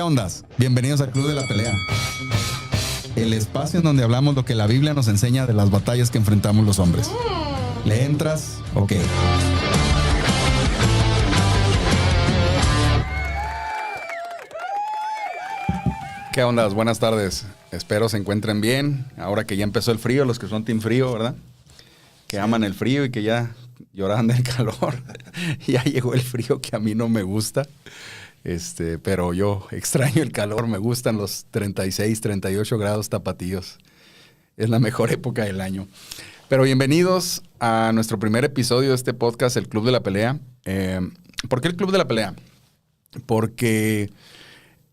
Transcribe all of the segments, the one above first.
ondas? Bienvenidos al Club de la Pelea. El espacio en donde hablamos lo que la Biblia nos enseña de las batallas que enfrentamos los hombres. ¿Le entras? Ok. ¿Qué ondas? Buenas tardes. Espero se encuentren bien. Ahora que ya empezó el frío, los que son team frío, ¿verdad? Que aman el frío y que ya lloraban del calor. Ya llegó el frío que a mí no me gusta. Pero yo extraño el calor. Me gustan los 36, 38 grados tapatíos. Es la mejor época del año. Pero bienvenidos a nuestro primer episodio de este podcast, El Club de la Pelea. ¿Por qué el Club de la Pelea? Porque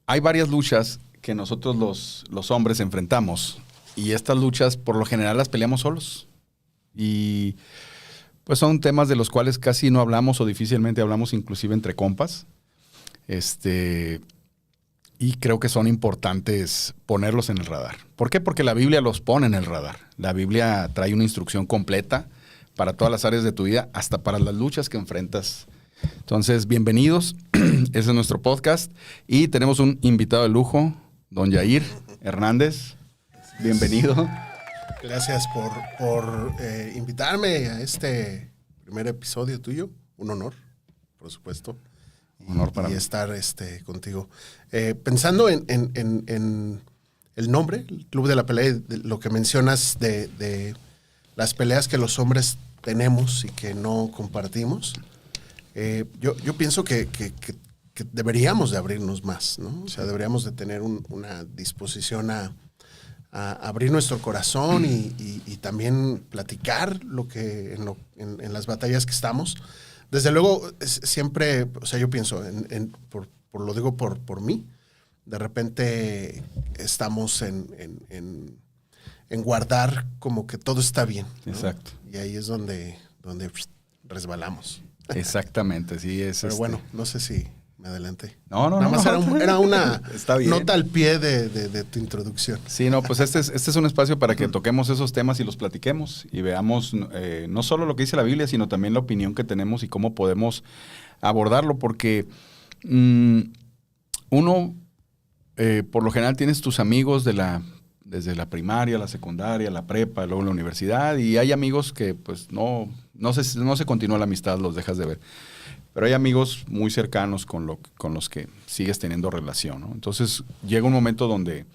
hay varias luchas que nosotros los hombres enfrentamos. Y estas luchas, por lo general, las peleamos solos. Y pues son temas de los cuales casi no hablamos o difícilmente hablamos, inclusive entre compas. Y creo que son importantes ponerlos en el radar. ¿Por qué? Porque la Biblia los pone en el radar. La Biblia trae una instrucción completa para todas las áreas de tu vida, hasta para las luchas que enfrentas. Entonces, bienvenidos. Ese es nuestro podcast. Y tenemos un invitado de lujo, don Yair Hernández. Bienvenido. Gracias por invitarme a este primer episodio tuyo. Un honor, por supuesto. Honor para mí. Y estar contigo. Pensando en el nombre, el Club de la Pelea, de lo que mencionas de las peleas que los hombres tenemos y que no compartimos, yo pienso que deberíamos de abrirnos más, ¿no? O sea, deberíamos de tener una disposición a abrir nuestro corazón y también platicar en las batallas que estamos. Desde luego, siempre, o sea, yo pienso, lo digo por mí, de repente estamos en guardar como que todo está bien, ¿no? Exacto. Y ahí es donde resbalamos. Exactamente, sí. Pero bueno, no sé si me adelanté. No. Nada más era una está bien. Nota al pie de tu introducción. Sí, no, pues este es un espacio para que toquemos esos temas y los platiquemos y veamos no solo lo que dice la Biblia, sino también la opinión que tenemos y cómo podemos abordarlo, porque uno, por lo general, tienes tus amigos desde la primaria, la secundaria, la prepa, luego la universidad, y hay amigos que pues no se continúa la amistad, los dejas de ver. Pero hay amigos muy cercanos con los que sigues teniendo relación, ¿no? Entonces llega un momento donde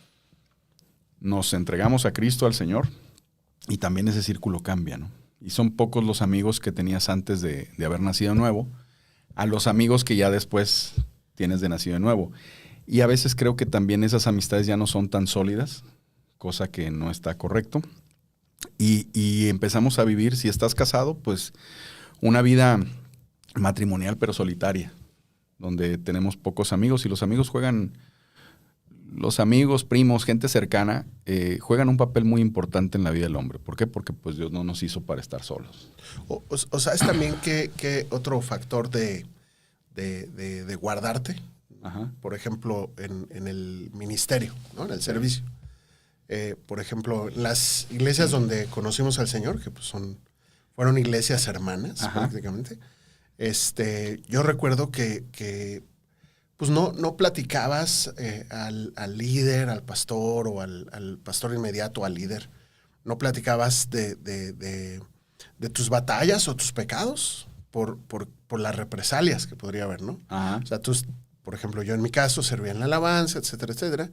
nos entregamos a Cristo, al Señor, y también ese círculo cambia, ¿no? Y son pocos los amigos que tenías antes de haber nacido de nuevo, a los amigos que ya después tienes de nacido de nuevo. Y a veces creo que también esas amistades ya no son tan sólidas, cosa que no está correcto. Y empezamos a vivir, si estás casado, pues una vida matrimonial pero solitaria, donde tenemos pocos amigos y los amigos primos, gente cercana, juegan un papel muy importante en la vida del hombre. ¿Por qué? Porque pues Dios no nos hizo para estar solos. O sabes también que otro factor de guardarte, ajá, por ejemplo, en el ministerio, ¿no? En el servicio. Por ejemplo, las iglesias donde conocimos al Señor, que pues fueron iglesias hermanas, ajá, prácticamente. Yo recuerdo que pues no platicabas al líder, al pastor o al pastor inmediato, al líder. No platicabas de tus batallas o tus pecados por las represalias que podría haber, ¿no? Ajá. O sea, por ejemplo, yo en mi caso servía en la alabanza, etcétera, etcétera.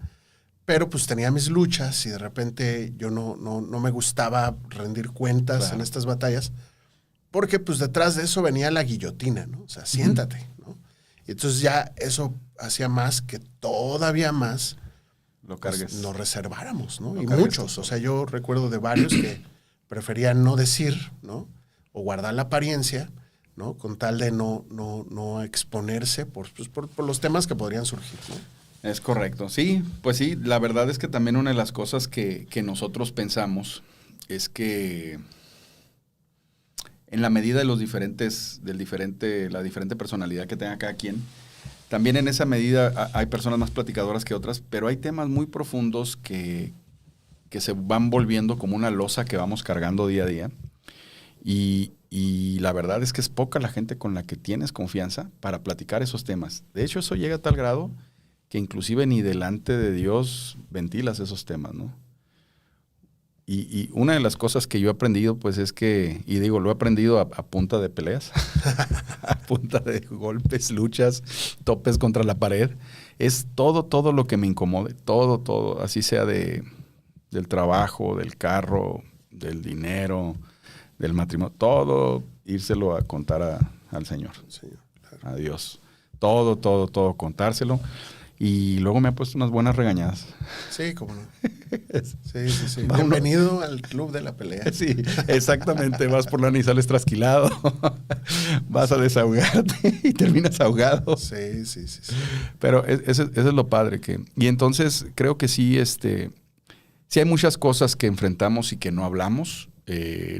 Pero pues tenía mis luchas y de repente yo no me gustaba rendir cuentas, claro, en estas batallas. Porque pues detrás de eso venía la guillotina, ¿no? O sea, siéntate, ¿no? Y entonces ya eso hacía más que todavía más lo cargues. Pues, nos reserváramos, ¿no? Lo Y cargues muchos, todo. O sea, yo recuerdo de varios que preferían no decir, ¿no? O guardar la apariencia, ¿no? Con tal de no exponerse por los temas que podrían surgir, ¿no? Es correcto. Sí, pues sí, la verdad es que también una de las cosas que nosotros pensamos es que en la medida de la diferente personalidad que tenga cada quien, también en esa medida hay personas más platicadoras que otras, pero hay temas muy profundos que se van volviendo como una losa que vamos cargando día a día. Y la verdad es que es poca la gente con la que tienes confianza para platicar esos temas. De hecho, eso llega a tal grado que inclusive ni delante de Dios ventilas esos temas, ¿no? Y una de las cosas que yo he aprendido, pues es que, y digo, lo he aprendido a punta de peleas, a punta de golpes, luchas, topes contra la pared, es todo lo que me incomode, todo, así sea del trabajo, del carro, del dinero, del matrimonio, todo írselo a contar al Señor, Señor, claro. a Dios. Todo, contárselo. Y luego me ha puesto unas buenas regañadas. Sí, cómo no. Sí. Bienvenido al club de la pelea. Sí, exactamente. Vas por lana y sales trasquilado. Vas a desahogarte y terminas ahogado. Sí. Pero eso es lo padre. Y entonces creo que sí hay muchas cosas que enfrentamos y que no hablamos.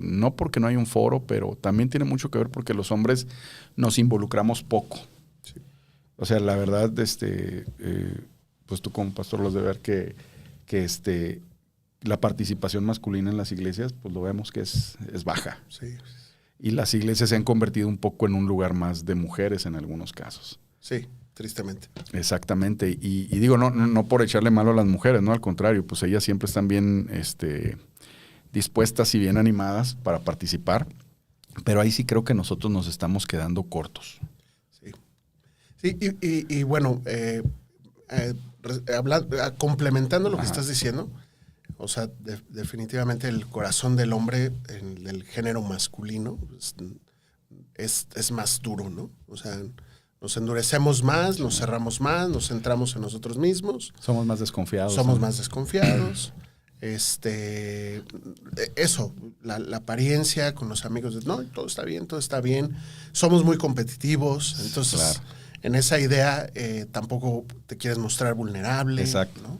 No porque no hay un foro, pero también tiene mucho que ver porque los hombres nos involucramos poco. Sí. O sea, la verdad, pues tú como pastor lo has de ver que la participación masculina en las iglesias, pues lo vemos que es baja. Sí. Y las iglesias se han convertido un poco en un lugar más de mujeres en algunos casos. Sí, tristemente. Exactamente. Y digo, no por echarle malo a las mujeres, no, al contrario, pues ellas siempre están bien dispuestas y bien animadas para participar. Pero ahí sí creo que nosotros nos estamos quedando cortos. Sí, y bueno, complementando lo que estás diciendo, o sea, definitivamente el corazón del hombre, del género masculino, es más duro, ¿no? O sea, nos endurecemos más, nos cerramos más, nos centramos en nosotros mismos. Somos más desconfiados. Más desconfiados. Eso, la apariencia con los amigos, no, todo está bien. Somos muy competitivos, entonces... Claro. En esa idea tampoco te quieres mostrar vulnerable. Exacto. ¿No?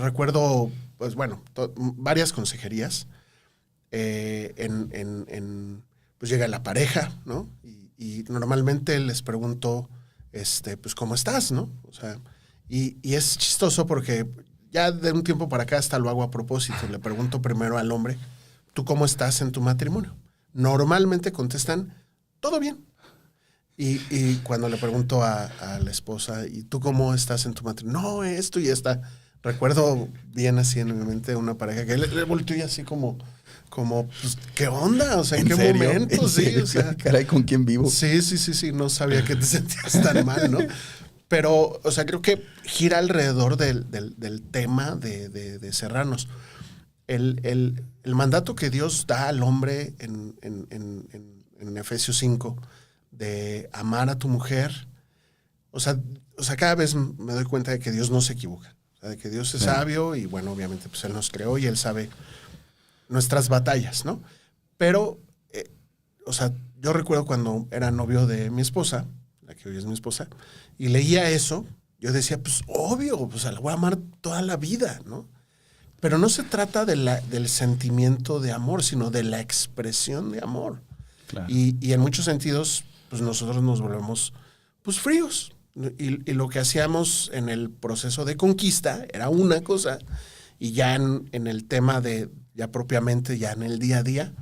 Recuerdo, pues bueno, varias consejerías. Pues llega la pareja, ¿no? Y normalmente les pregunto, pues ¿cómo estás, no? O sea, y es chistoso porque ya de un tiempo para acá hasta lo hago a propósito. Le pregunto primero al hombre, ¿tú cómo estás en tu matrimonio? Normalmente contestan, todo bien. Y cuando le pregunto a la esposa, ¿y tú cómo estás en tu matrimonio? No, esto y esta. Recuerdo bien así en mi mente una pareja que le volteó y así como pues, ¿qué onda? O sea, ¿en qué serio? momento? ¿En serio? Sí, o sea, caray, ¿con quién vivo? Sí, no sabía que te sentías tan mal, ¿no? Pero, o sea, creo que gira alrededor del tema de cerrarnos. El mandato que Dios da al hombre en Efesios 5, de amar a tu mujer, o sea, cada vez me doy cuenta de que Dios no se equivoca, o sea, de que Dios es sabio y bueno, obviamente pues Él nos creó y Él sabe nuestras batallas, ¿no? Pero, o sea, yo recuerdo cuando era novio de mi esposa, la que hoy es mi esposa, y leía eso, yo decía, pues obvio, pues la voy a amar toda la vida, ¿no? Pero no se trata del sentimiento de amor, sino de la expresión de amor. Claro. Y en muchos sentidos, pues nosotros nos volvemos pues fríos. Y lo que hacíamos en el proceso de conquista era una cosa, y ya en el tema ya propiamente, ya en el día a día,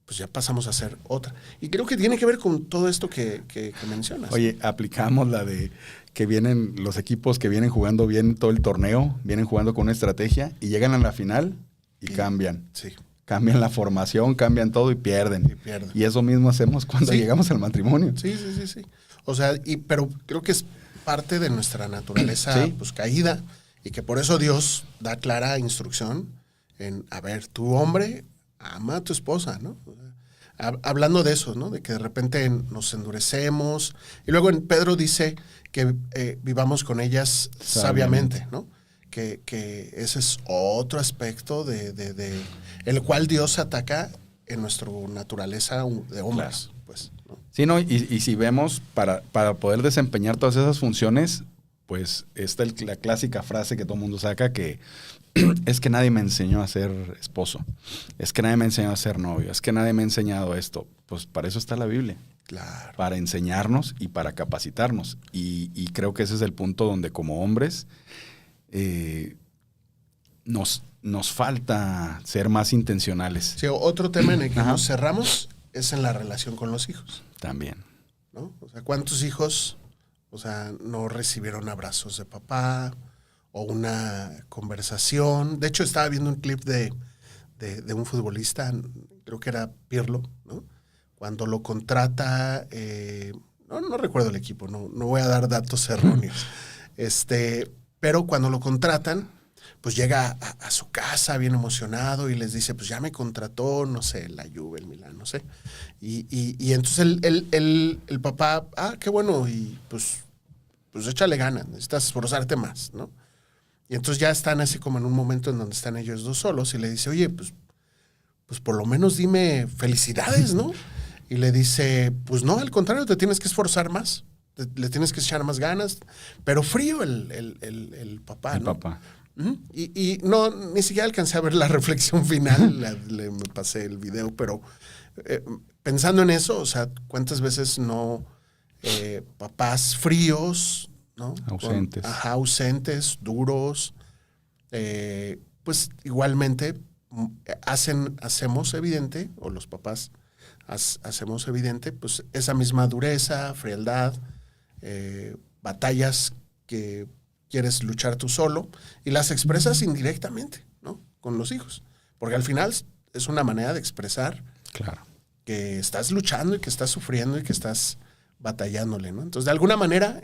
pues ya pasamos a hacer otra. Y creo que tiene que ver con todo esto que mencionas. Oye, aplicamos la de que vienen los equipos que vienen jugando bien todo el torneo, vienen jugando con una estrategia y llegan a la final y cambian. Sí. Cambian la formación, cambian todo y pierden. Y eso mismo hacemos cuando llegamos al matrimonio. Sí. O sea, pero creo que es parte de nuestra naturaleza pues, caída, y que por eso Dios da clara instrucción en, a ver, tu hombre ama a tu esposa, ¿no? Hablando de eso, ¿no? De que de repente nos endurecemos. Y luego en Pedro dice que vivamos con ellas sabiamente, ¿no? Que ese es otro aspecto de el cual Dios ataca en nuestra naturaleza de hombres. Claro. Pues, ¿no? Sí, no, y si vemos, para poder desempeñar todas esas funciones, pues esta es la clásica frase que todo el mundo saca, que es que nadie me enseñó a ser esposo, es que nadie me enseñó a ser novio, es que nadie me ha enseñado esto. Pues para eso está la Biblia. Claro. Para enseñarnos y para capacitarnos. Y creo que ese es el punto donde como hombres nos falta ser más intencionales. Sí, otro tema en el que nos cerramos es en la relación con los hijos. También. ¿No? O sea, ¿cuántos hijos O sea, no recibieron abrazos de papá o una conversación. De hecho, estaba viendo un clip de un futbolista, creo que era Pirlo, ¿no? Cuando lo contrata, no recuerdo el equipo, no voy a dar datos erróneos. Pero cuando lo contratan, pues llega a su casa bien emocionado y les dice, pues ya me contrató, no sé, la Juve, el Milán, no sé. Y entonces el papá, qué bueno, y pues échale ganas, necesitas esforzarte más, ¿no? Y entonces ya están así como en un momento en donde están ellos dos solos y le dice, oye, pues por lo menos dime felicidades, ¿no? Y le dice, pues no, al contrario, te tienes que esforzar más, le tienes que echar más ganas, pero frío el papá, ¿no? El papá. Y no, ni siquiera alcancé a ver la reflexión final, me pasé el video, pero pensando en eso, o sea, ¿cuántas veces no papás fríos, ¿no? Ausentes. Ausentes, duros, pues igualmente hacemos evidente, o los papás hacemos evidente, pues esa misma dureza, frialdad, batallas que quieres luchar tú solo y las expresas indirectamente, ¿no? Con los hijos. Porque al final es una manera de expresar Claro. que estás luchando y que estás sufriendo y que estás batallándole, ¿no? Entonces, de alguna manera,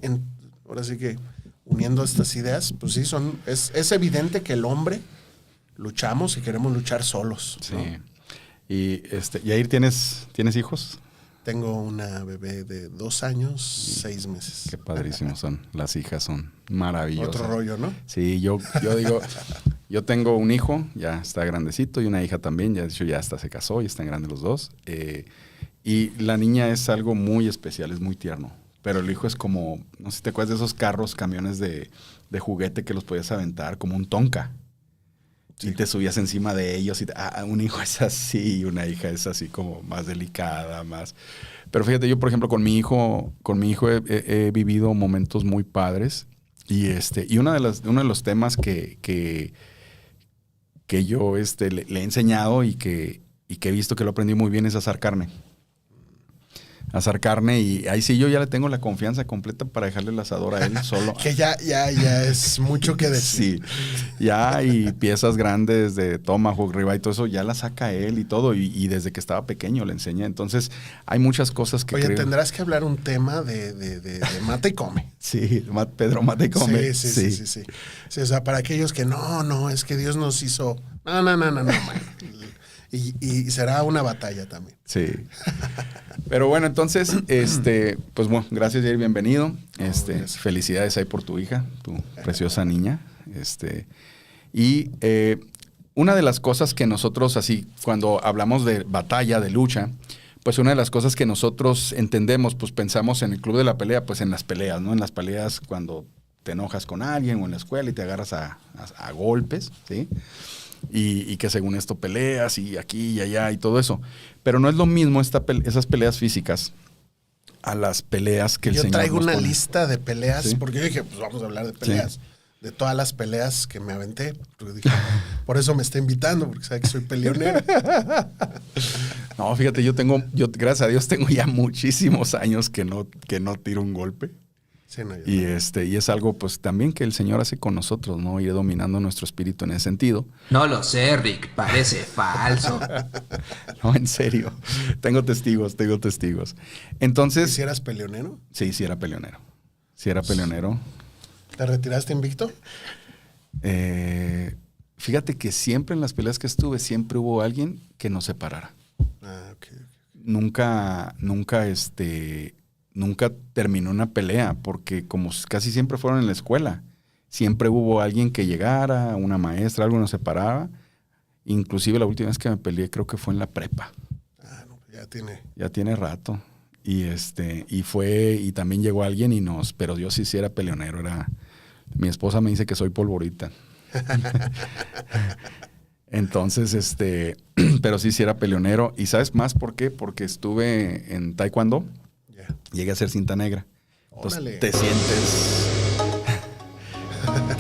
ahora sí que uniendo estas ideas, pues sí, es evidente que el hombre luchamos y queremos luchar solos, Sí. ¿no? Y Yair, ¿tienes hijos? Tengo una bebé de 2 años, 6 meses. Qué padrísimos son. Las hijas son maravillosas. Otro rollo, ¿no? Sí, yo digo, yo tengo un hijo, ya está grandecito, y una hija también, ya de hecho ya hasta se casó y están grandes los dos. Y la niña es algo muy especial, es muy tierno. Pero el hijo es como, no sé si te acuerdas de esos carros, camiones de juguete que los podías aventar, como un Tonka. Sí. Y te subías encima de ellos. Un hijo es así, una hija es así como más delicada, más... Pero fíjate, yo por ejemplo con mi hijo he vivido momentos muy padres. Y uno de los temas que yo le he enseñado y que he visto que lo aprendí muy bien es asar carne. Asar carne, y ahí sí yo ya le tengo la confianza completa para dejarle el asador a él solo. Que ya es mucho que decir. Sí, ya, y piezas grandes de tomahawk, ribeye y todo eso, ya la saca él y todo, y desde que estaba pequeño le enseñé. Entonces, hay muchas cosas que tendrás que hablar un tema de mata y come. Sí, Pedro mata y come. Sí. Sí, o sea, para aquellos que no, es que Dios nos hizo... No, man. Y será una batalla también. Sí. Pero bueno, entonces, pues bueno, gracias, Jair, bienvenido. Gracias. Felicidades ahí por tu hija, tu preciosa niña. Y una de las cosas que nosotros, así, cuando hablamos de batalla, de lucha, pues una de las cosas que nosotros entendemos, pues pensamos en el club de la pelea, pues en las peleas, ¿no? En las peleas cuando te enojas con alguien o en la escuela y te agarras a golpes, ¿sí? Y que según esto peleas y aquí y allá y todo eso. Pero no es lo mismo esas peleas físicas a las peleas que el Señor nos pone. Yo traigo una lista de peleas, ¿sí? Porque yo dije, pues vamos a hablar de peleas. Sí. De todas las peleas que me aventé. Dije, por eso me está invitando, porque sabe que soy peleonero. No, fíjate, yo gracias a Dios tengo ya muchísimos años que no tiro un golpe. Sí, no, y es algo pues también que el Señor hace con nosotros, ¿no? Ir dominando nuestro espíritu en ese sentido. No lo sé, Rick, parece falso. No, en serio. Tengo testigos. Entonces... ¿Y si eras peleonero? Sí, sí era peleonero. ¿Te retiraste invicto? Fíjate que siempre en las peleas que estuve, siempre hubo alguien que nos separara. Ok. Nunca terminó una pelea, porque como casi siempre fueron en la escuela, siempre hubo alguien que llegara, una maestra, algo nos separaba. Inclusive la última vez que me peleé creo que fue en la prepa. No, ya tiene rato. Y también llegó alguien pero yo sí era peleonero. Mi esposa me dice que soy polvorita. Entonces, pero sí era peleonero. ¿Y sabes más por qué? Porque estuve en taekwondo. Llegué a ser cinta negra. Entonces te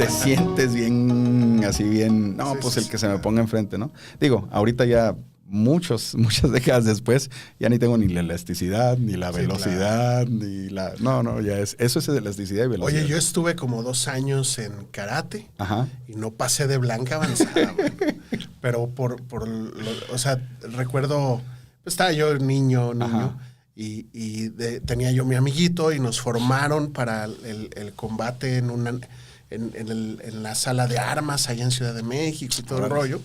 sientes bien, así bien. No, sí, pues sí, el que se me ponga enfrente, ¿no? Digo, ahorita ya muchas décadas después, ya ni tengo ni la elasticidad, ni la Sí, velocidad, ni la... No, ya es... Eso es elasticidad y velocidad. Oye, yo estuve como 2 años en karate Ajá. y no pasé de blanca avanzada, güey. Pero o sea, recuerdo, pues, estaba yo niño, Ajá. y tenía yo mi amiguito y nos formaron para el combate en la sala de armas allá en Ciudad de México y todo el Órale. rollo.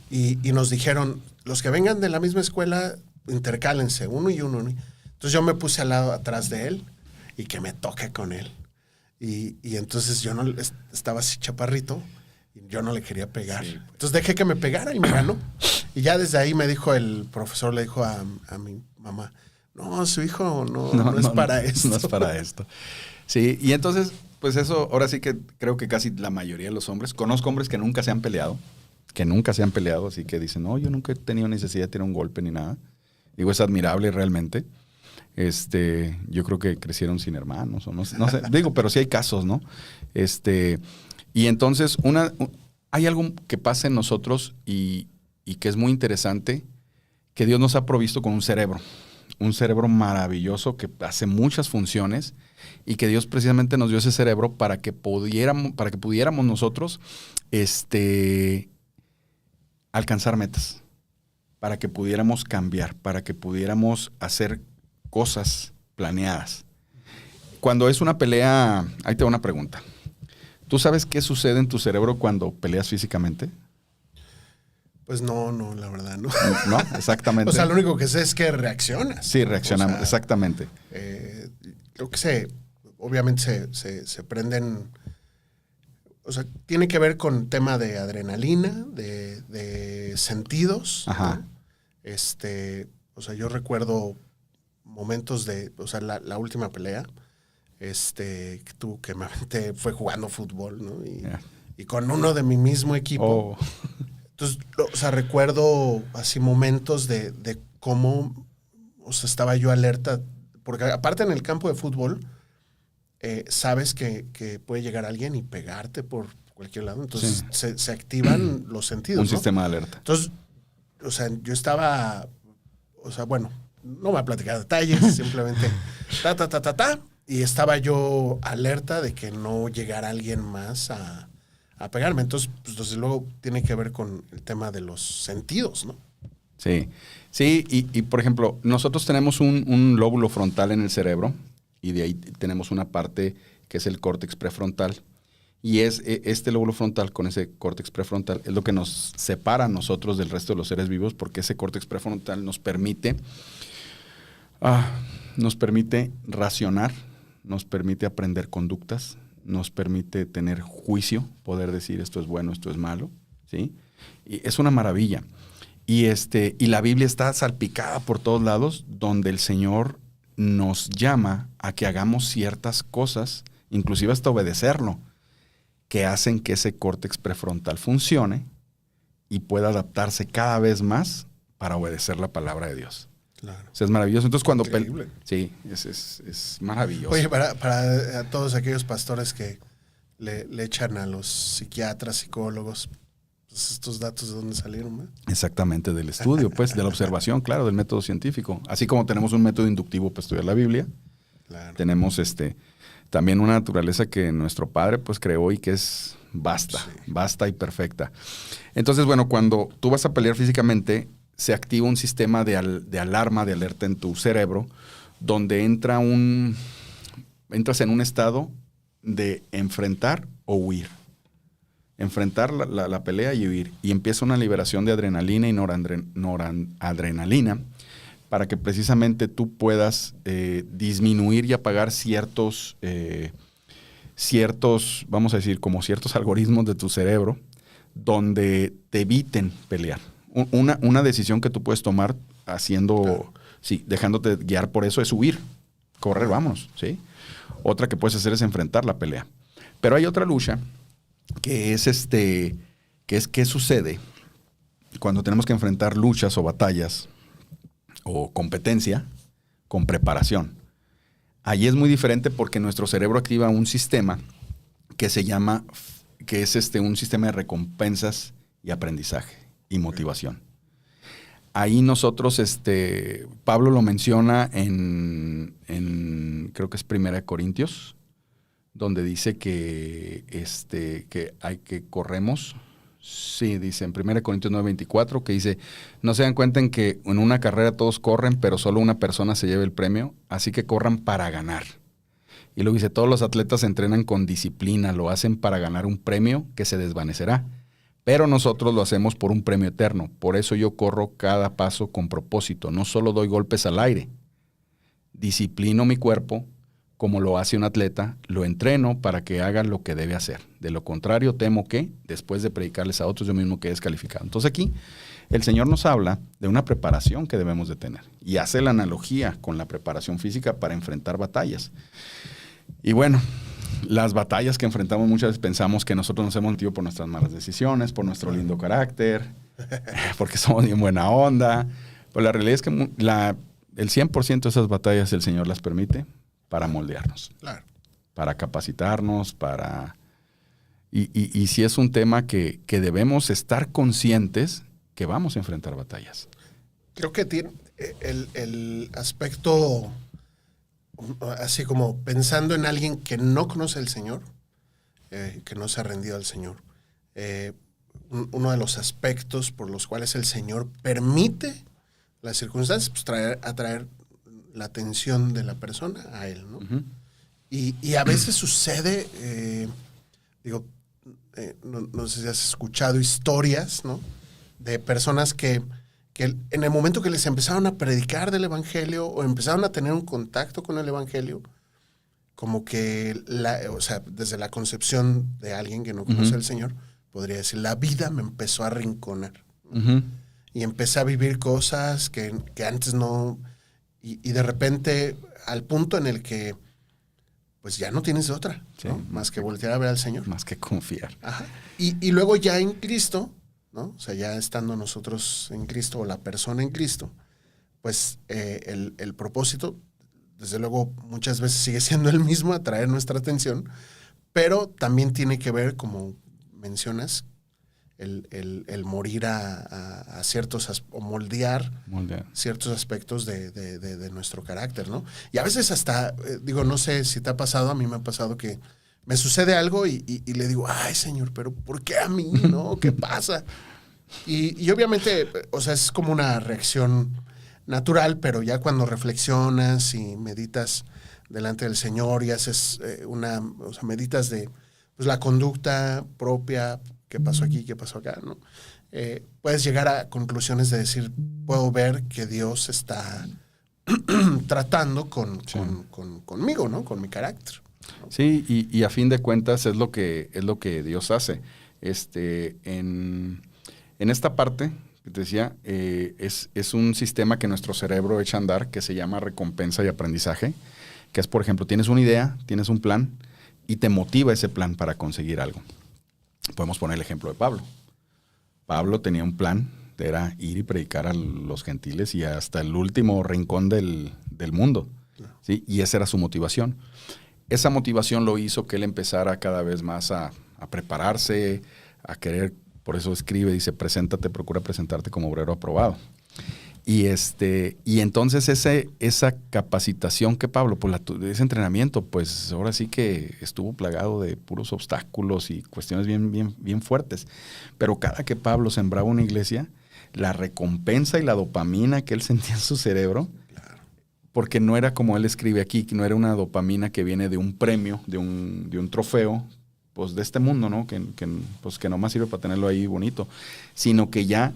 Y nos dijeron, los que vengan de la misma escuela, intercálense, uno y uno, ¿no? Entonces yo me puse al lado atrás de él y que me toque con él. Y entonces yo no estaba así chaparrito y yo no le quería pegar. Sí. Entonces dejé que me pegara y me ganó. Y ya desde ahí me dijo el profesor, le dijo a mi mamá, no, su hijo no es para esto. No es para esto. Sí, y entonces, pues eso, ahora sí que creo que casi la mayoría de los hombres, conozco hombres que nunca se han peleado, así que dicen, no, yo nunca he tenido necesidad de tirar un golpe ni nada. Digo, es admirable realmente. Yo creo que crecieron sin hermanos, o no sé, digo, pero sí hay casos, ¿no? Y entonces, hay algo que pasa en nosotros y que es muy interesante, que Dios nos ha provisto con un cerebro maravilloso que hace muchas funciones y que Dios precisamente nos dio ese cerebro para que pudiéramos nosotros, alcanzar metas, para que pudiéramos cambiar, para que pudiéramos hacer cosas planeadas. Cuando es una pelea, ahí te va una pregunta. ¿Tú sabes qué sucede en tu cerebro cuando peleas físicamente? Pues no, la verdad, no. No, exactamente. O sea, lo único que sé es que reaccionas. Sí, reaccionamos, O sea, exactamente. Creo que obviamente se prenden, o sea, tiene que ver con tema de adrenalina, de sentidos. Ajá. ¿no? O sea, yo recuerdo momentos o sea, la última pelea, que me aventé, fue jugando fútbol, ¿no? Yeah. Y con uno de mi mismo equipo. Oh. Entonces, o sea, recuerdo así momentos de cómo, o sea, estaba yo alerta, porque aparte en el campo de fútbol, sabes que puede llegar alguien y pegarte por cualquier lado, entonces se activan los sentidos, Un ¿no? sistema de alerta. Entonces, o sea, yo estaba, o sea, bueno, no voy a platicar detalles, simplemente y estaba yo alerta de que no llegara alguien más a pegarme. Entonces, pues desde luego tiene que ver con el tema de los sentidos, ¿no? Sí, y por ejemplo, nosotros tenemos un lóbulo frontal en el cerebro y de ahí tenemos una parte que es el córtex prefrontal. Y es este lóbulo frontal con ese córtex prefrontal es lo que nos separa a nosotros del resto de los seres vivos, porque ese córtex prefrontal nos permite racionar, nos permite aprender conductas, nos permite tener juicio, poder decir esto es bueno, esto es malo, ¿sí? Y es una maravilla. Y la Biblia está salpicada por todos lados, donde el Señor nos llama a que hagamos ciertas cosas, inclusive hasta obedecerlo, que hacen que ese córtex prefrontal funcione y pueda adaptarse cada vez más para obedecer la palabra de Dios. Claro. O sea, es maravilloso. Entonces, cuando... Increíble. Sí, es maravilloso. Oye, para todos aquellos pastores que le echan a los psiquiatras, psicólogos, pues estos datos de dónde salieron, ¿no? Exactamente, del estudio, pues, de la observación, claro, del método científico. Así como tenemos un método inductivo para estudiar la Biblia, Claro. tenemos también una naturaleza que nuestro Padre pues creó y que es vasta y perfecta. Entonces, bueno, cuando tú vas a pelear físicamente, se activa un sistema de alarma, de alerta en tu cerebro, donde entras en un estado de enfrentar o huir. Enfrentar la pelea y huir. Y empieza una liberación de adrenalina y noradrenalina para que precisamente tú puedas disminuir y apagar ciertos, vamos a decir, como ciertos algoritmos de tu cerebro donde te eviten pelear. Una decisión que tú puedes tomar dejándote guiar por eso es huir, correr, vámonos, ¿sí? Otra que puedes hacer es enfrentar la pelea. Pero hay otra lucha que es qué sucede cuando tenemos que enfrentar luchas o batallas o competencia con preparación. Allí es muy diferente porque nuestro cerebro activa un sistema que es un sistema de recompensas y aprendizaje y motivación. ahí nosotros, Pablo lo menciona creo que es 1 Corintios, donde dice que hay que corremos. Sí, dice en 1 Corintios 9:24, que dice, no se dan cuenta en que en una carrera todos corren, pero solo una persona se lleva el premio, así que corran para ganar. Y luego dice, todos los atletas se entrenan con disciplina, lo hacen para ganar un premio que se desvanecerá. Pero nosotros lo hacemos por un premio eterno. Por eso yo corro cada paso con propósito. No solo doy golpes al aire. Disciplino mi cuerpo como lo hace un atleta. Lo entreno para que haga lo que debe hacer. De lo contrario, temo que, después de predicarles a otros, yo mismo quede descalificado. Entonces aquí, el Señor nos habla de una preparación que debemos de tener. Y hace la analogía con la preparación física para enfrentar batallas. Y bueno, las batallas que enfrentamos muchas veces pensamos que nosotros nos hemos metido por nuestras malas decisiones, por nuestro lindo carácter, porque somos bien buena onda. Pero la realidad es que el 100% de esas batallas el Señor las permite para moldearnos, Claro. para capacitarnos, y sí es un tema que debemos estar conscientes que vamos a enfrentar batallas. Creo que tiene el aspecto, así como pensando en alguien que no conoce al Señor, que no se ha rendido al Señor. Uno de los aspectos por los cuales el Señor permite las circunstancias, pues atraer la atención de la persona a Él, ¿no? Uh-huh. Y a veces sucede, no sé si has escuchado historias, ¿no? De personas que en el momento que les empezaron a predicar del Evangelio o empezaron a tener un contacto con el Evangelio, como que, desde la concepción de alguien que no conoce al Señor, podría decir, la vida me empezó a arrinconar. Uh-huh. Y empecé a vivir cosas que antes no... Y de repente, al punto en el que, pues ya no tienes otra, Sí, ¿no? Más que voltear a ver al Señor. Más que confiar. Ajá. Y luego ya en Cristo, ¿no? O sea, ya estando nosotros en Cristo o la persona en Cristo, pues el propósito, desde luego, muchas veces sigue siendo el mismo, atraer nuestra atención, pero también tiene que ver, como mencionas, el morir a ciertos, o moldear ciertos aspectos de nuestro carácter, ¿no? Y a veces hasta, no sé si te ha pasado, a mí me ha pasado que me sucede algo y le digo, ay, Señor, pero ¿por qué a mí, no? ¿Qué pasa? Y obviamente, o sea, es como una reacción natural, pero ya cuando reflexionas y meditas delante del Señor y haces meditas de pues, la conducta propia, qué pasó aquí, qué pasó acá, ¿no? Puedes llegar a conclusiones de decir, puedo ver que Dios está tratando conmigo, ¿no? Con mi carácter. Sí, y a fin de cuentas es lo que Dios hace. En esta parte que te decía, es un sistema que nuestro cerebro echa a andar que se llama recompensa y aprendizaje, que es, por ejemplo, tienes una idea, tienes un plan y te motiva ese plan para conseguir algo. Podemos poner el ejemplo de Pablo. Pablo tenía un plan, era ir y predicar a los gentiles y hasta el último rincón del mundo. ¿Sí? Y esa era su motivación. Esa motivación lo hizo que él empezara cada vez más a prepararse, a querer, por eso escribe, dice, procura presentarte como obrero aprobado. Y entonces esa capacitación que Pablo, pues ese entrenamiento, pues ahora sí que estuvo plagado de puros obstáculos y cuestiones bien, bien, bien fuertes. Pero cada que Pablo sembraba una iglesia, la recompensa y la dopamina que él sentía en su cerebro, porque no era como él escribe aquí, que no era una dopamina que viene de un premio, de un trofeo, pues de este mundo, ¿no? Que nomás sirve para tenerlo ahí bonito, sino que ya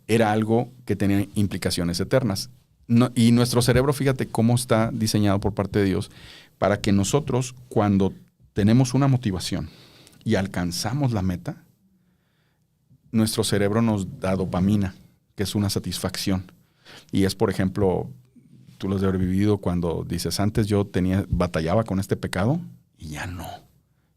era algo que tenía implicaciones eternas. Y nuestro cerebro, fíjate cómo está diseñado por parte de Dios, para que nosotros, cuando tenemos una motivación y alcanzamos la meta, nuestro cerebro nos da dopamina, que es una satisfacción. Y es, por ejemplo, tú lo has de haber vivido cuando dices, antes yo batallaba con este pecado y ya no.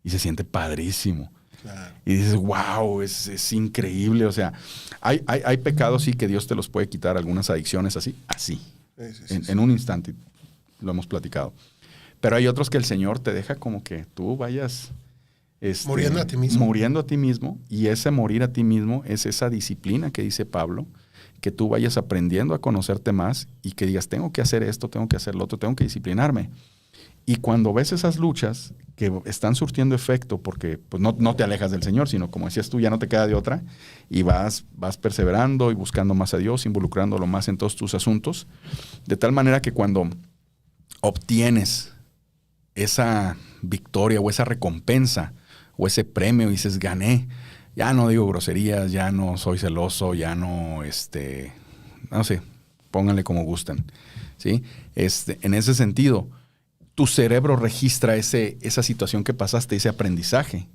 Y se siente padrísimo. Claro. Y dices, wow, es increíble. O sea, hay pecados sí que Dios te los puede quitar, algunas adicciones así, sí. En un instante, lo hemos platicado. Pero hay otros que el Señor te deja como que tú vayas muriendo a ti mismo. Muriendo a ti mismo. Y ese morir a ti mismo es esa disciplina que dice Pablo, que tú vayas aprendiendo a conocerte más y que digas, tengo que hacer esto, tengo que hacer lo otro, tengo que disciplinarme. Y cuando ves esas luchas que están surtiendo efecto, porque pues no te alejas del Señor, sino como decías tú, ya no te queda de otra, y vas perseverando y buscando más a Dios, involucrándolo más en todos tus asuntos, de tal manera que cuando obtienes esa victoria o esa recompensa o ese premio y dices, gané, ya no digo groserías, ya no soy celoso, ya no, no sé, pónganle como gustan, ¿sí? En ese sentido, tu cerebro registra esa situación que pasaste, ese aprendizaje,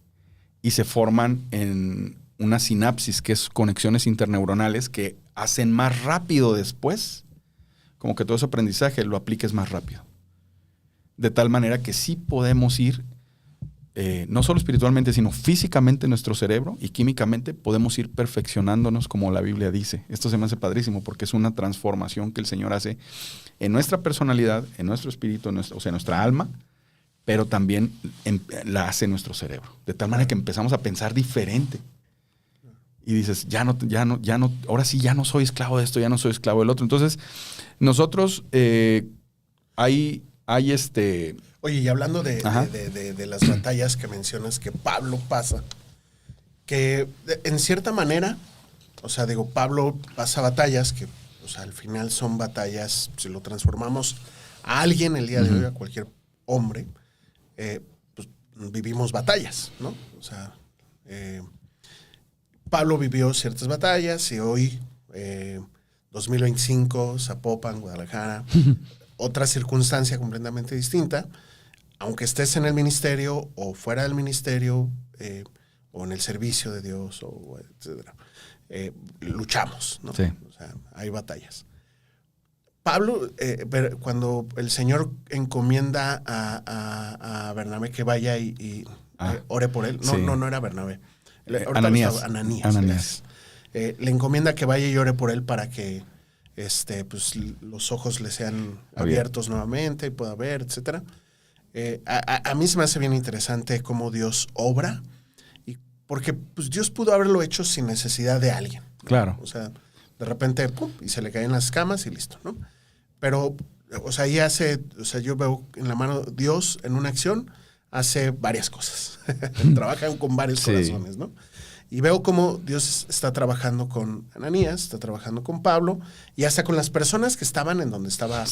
y se forman en una sinapsis, que es conexiones interneuronales que hacen más rápido después, como que todo ese aprendizaje lo apliques más rápido. De tal manera que sí podemos ir, no solo espiritualmente, sino físicamente nuestro cerebro y químicamente podemos ir perfeccionándonos como la Biblia dice. Esto se me hace padrísimo porque es una transformación que el Señor hace en nuestra personalidad, en nuestro espíritu, o sea, en nuestra alma, pero también la hace en nuestro cerebro. De tal manera que empezamos a pensar diferente. Y dices, ya no, ahora sí ya no soy esclavo de esto, ya no soy esclavo del otro. Entonces, nosotros hay Oye, y hablando de las batallas que mencionas que Pablo pasa, que en cierta manera, o sea, digo, Pablo pasa batallas que, o sea, al final son batallas, si lo transformamos a alguien el día de hoy, a cualquier hombre, pues vivimos batallas, ¿no? O sea, Pablo vivió ciertas batallas y hoy, 2025, Zapopan, Guadalajara, otra circunstancia completamente distinta, aunque estés en el ministerio o fuera del ministerio o en el servicio de Dios, o etcétera, luchamos, ¿no? Sí. O sea, hay batallas. Pablo, cuando el Señor encomienda a Bernabé que vaya y ore por él, no era Bernabé, Ananías. Le encomienda que vaya y ore por él para que pues, los ojos le sean abiertos nuevamente y pueda ver, etcétera. A mí se me hace bien interesante cómo Dios obra, porque pues, Dios pudo haberlo hecho sin necesidad de alguien, ¿no? Claro. O sea, de repente, pum, y se le caen las escamas y listo, ¿no? Pero, o sea, ahí yo veo en la mano Dios en una acción, hace varias cosas. Trabajan con varios corazones, ¿no? Y veo cómo Dios está trabajando con Ananías, está trabajando con Pablo y hasta con las personas que estaban en donde estaba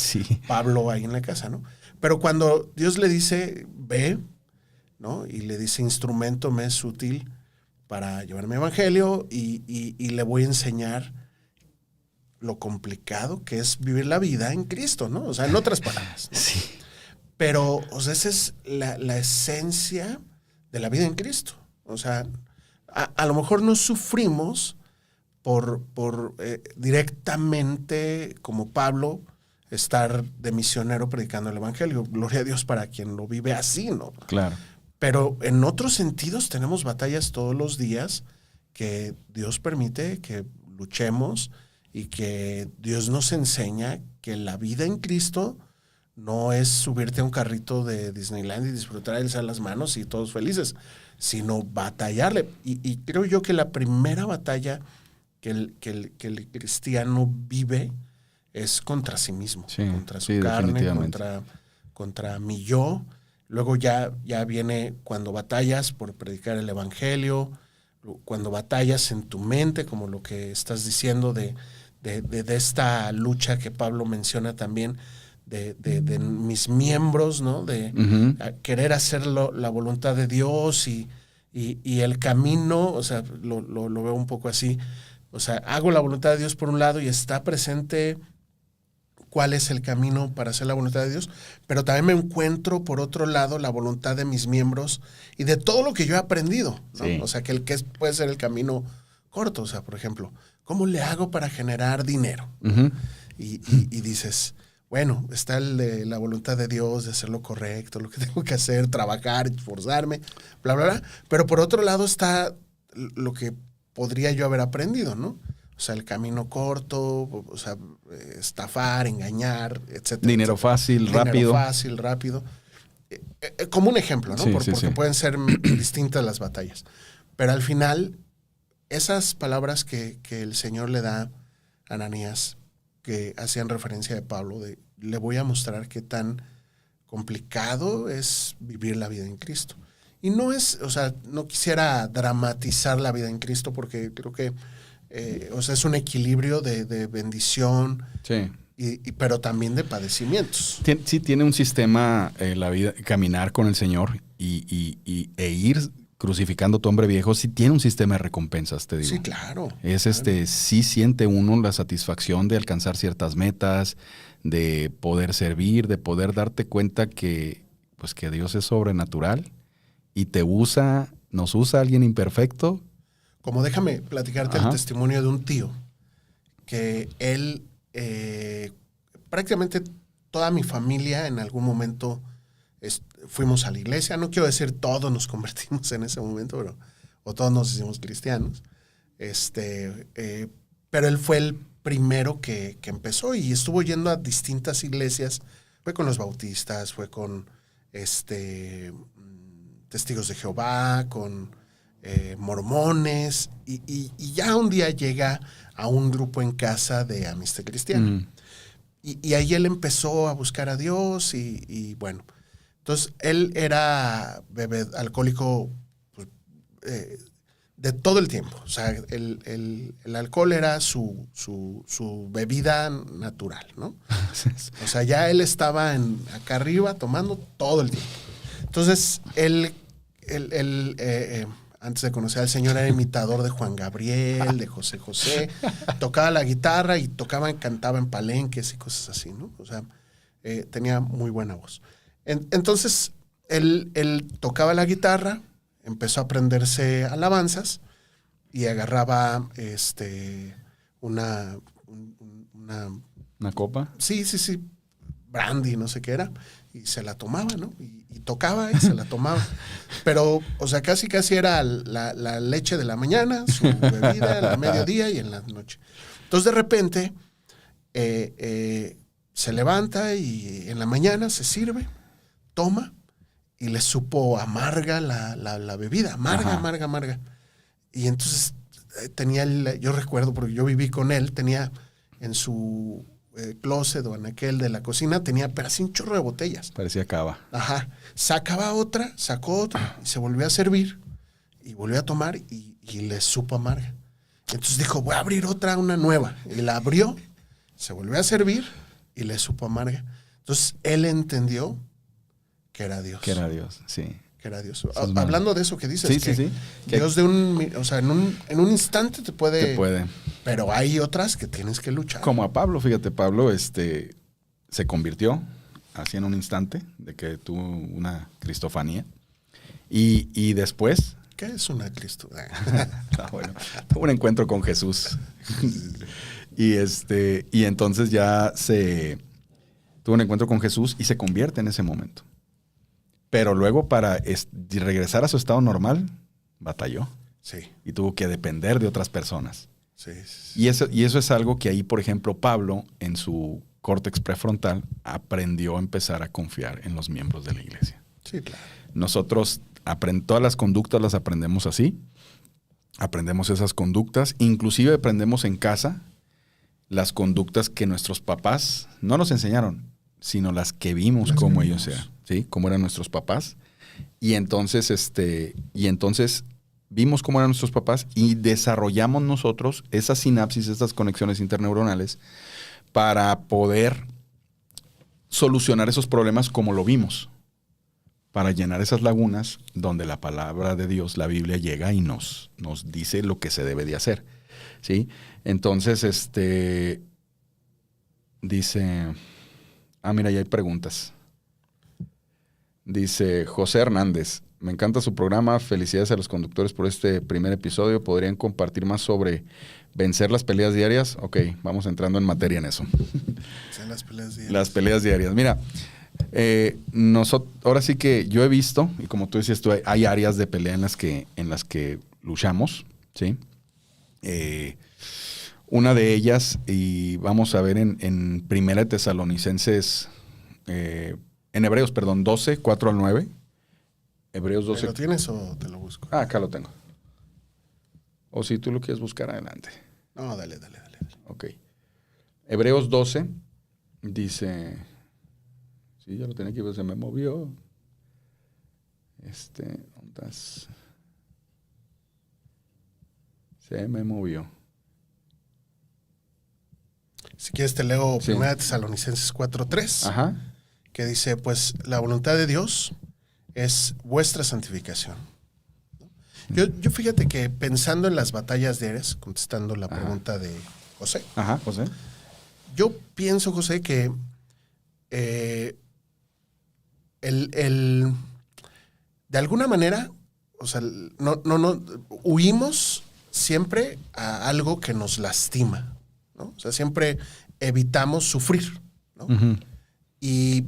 Pablo ahí en la casa, ¿no? Pero cuando Dios le dice, ve, ¿no? Y le dice, instrumento me es útil para llevar mi evangelio y le voy a enseñar lo complicado que es vivir la vida en Cristo, ¿no? O sea, en otras palabras, ¿no? Sí. Pero, o sea, esa es la esencia de la vida en Cristo. O sea, a lo mejor no sufrimos por directamente, como Pablo, estar de misionero predicando el evangelio. Gloria a Dios para quien lo vive así, ¿no? Claro. Pero en otros sentidos tenemos batallas todos los días que Dios permite que luchemos y que Dios nos enseña que la vida en Cristo no es subirte a un carrito de Disneyland y disfrutar de las manos y todos felices, sino batallarle. Y creo yo que la primera batalla que el cristiano vive es contra sí mismo, contra su carne, contra mi yo. Luego ya viene cuando batallas por predicar el evangelio, cuando batallas en tu mente, como lo que estás diciendo de esta lucha que Pablo menciona también, de mis miembros, ¿no? De querer hacer la voluntad de Dios y el camino, o sea, lo veo un poco así. O sea, hago la voluntad de Dios por un lado y está presente cuál es el camino para hacer la voluntad de Dios, pero también me encuentro por otro lado la voluntad de mis miembros y de todo lo que yo he aprendido, ¿no? Sí. O sea, puede ser el camino corto. O sea, por ejemplo, ¿cómo le hago para generar dinero? Y dices, bueno, está el de la voluntad de Dios, de hacer lo correcto, lo que tengo que hacer, trabajar, esforzarme, bla, bla, bla. Pero por otro lado está lo que podría yo haber aprendido, ¿no? O sea, el camino corto, o sea, estafar, engañar, etcétera. Dinero fácil, rápido. Como un ejemplo, ¿no? Porque pueden ser distintas las batallas. Pero al final, esas palabras que el Señor le da Ananías, que hacían referencia de Pablo, de le voy a mostrar qué tan complicado es vivir la vida en Cristo. Y no es, o sea, no quisiera dramatizar la vida en Cristo porque creo que, o sea, es un equilibrio de bendición, Sí. pero también de padecimientos. Sí tiene un sistema, la vida, caminar con el Señor e ir crucificando tu hombre viejo, sí tiene un sistema de recompensas, te digo. Sí, claro. Es claro. sí siente uno la satisfacción de alcanzar ciertas metas, de poder servir, de poder darte cuenta que, pues, que Dios es sobrenatural y te usa, nos usa a alguien imperfecto. Como déjame platicarte el Ajá. testimonio de un tío, que él, prácticamente toda mi familia en algún momento fuimos a la iglesia. No quiero decir todos nos convertimos en ese momento, o todos nos hicimos cristianos. Pero él fue el primero que empezó y estuvo yendo a distintas iglesias. Fue con los bautistas, fue con testigos de Jehová, con mormones, y ya un día llega a un grupo en casa de Amistad Cristiana. Mm. Y ahí él empezó a buscar a Dios y bueno. Entonces, él era alcohólico pues, de todo el tiempo. O sea, el alcohol era su bebida natural, ¿no? O sea, ya él estaba acá arriba tomando todo el tiempo. Entonces, él antes de conocer al Señor, era imitador de Juan Gabriel, de José José, tocaba la guitarra y cantaba en palenques y cosas así, ¿no? O sea, tenía muy buena voz. Entonces, él tocaba la guitarra, empezó a aprenderse alabanzas y agarraba una ¿Una copa? sí, brandy, no sé qué era, y se la tomaba, ¿no? Y tocaba y se la tomaba. Pero, o sea, casi era la leche de la mañana, su bebida, en la mediodía y en la noche. Entonces, de repente, se levanta y en la mañana se sirve, toma, y le supo amarga la bebida, amarga. Y entonces yo recuerdo, porque yo viví con él, tenía en su closet o en aquel de la cocina, tenía pero así un chorro de botellas. Parecía cava. Ajá. Sacó otra, y se volvió a servir, y volvió a tomar, y le supo amarga. Entonces dijo, voy a abrir una nueva. Y la abrió, se volvió a servir, y le supo amarga. Entonces él entendió que era Dios. Que era Dios, sí. Que era Dios. Hablando de eso que dices, Sí. Dios o sea, en un instante te puede. Te puede. Pero hay otras que tienes que luchar. Como a Pablo, fíjate, Pablo se convirtió así en un instante de que tuvo una cristofanía. Y después, ¿Qué es una Cristo? bueno, tuvo un encuentro con Jesús. y entonces ya tuvo un encuentro con Jesús y se convierte en ese momento. Pero luego para regresar a su estado normal, batalló. Sí. Y tuvo que depender de otras personas. Sí. Y eso es algo que ahí, por ejemplo, Pablo, en su córtex prefrontal, aprendió a empezar a confiar en los miembros de la iglesia. Sí, claro. Nosotros todas las conductas las aprendemos así. Aprendemos esas conductas. Inclusive aprendemos en casa las conductas que nuestros papás no nos enseñaron, sino las que vimos como ellos eran, ¿sí? Cómo eran nuestros papás. Y entonces, vimos cómo eran nuestros papás y desarrollamos nosotros esas sinapsis, estas conexiones interneuronales para poder solucionar esos problemas como lo vimos, para llenar esas lagunas donde la palabra de Dios, la Biblia, llega y nos dice lo que se debe de hacer, ¿sí? Entonces, dice... mira, ya hay preguntas. Dice José Hernández, me encanta su programa, felicidades a los conductores por este primer episodio. ¿Podrían compartir más sobre vencer las peleas diarias? Ok, vamos entrando en materia en eso. Las peleas diarias. Las peleas diarias. Mira, ahora sí que yo he visto, y como tú decías, hay áreas de pelea en las que luchamos, ¿sí? Una de ellas, y vamos a ver en Primera de Tesalonicenses, en Hebreos, 12, 4 al 9. Hebreos 12. ¿Lo tienes o te lo busco? Acá lo tengo. O si tú lo quieres buscar, adelante. No, dale. Ok. Hebreos 12 dice, sí, ya lo tenía aquí, pero se me movió. ¿Dónde estás? Se me movió. Si quieres te leo Sí. 1 Tesalonicenses 4:3, Ajá. que dice, pues la voluntad de Dios es vuestra santificación. Yo fíjate que pensando en las batallas diarias, contestando la pregunta de José, Ajá, José. yo pienso, José, que de alguna manera, o sea, no huimos siempre a algo que nos lastima, ¿no? O sea, siempre evitamos sufrir, ¿no? Uh-huh. Y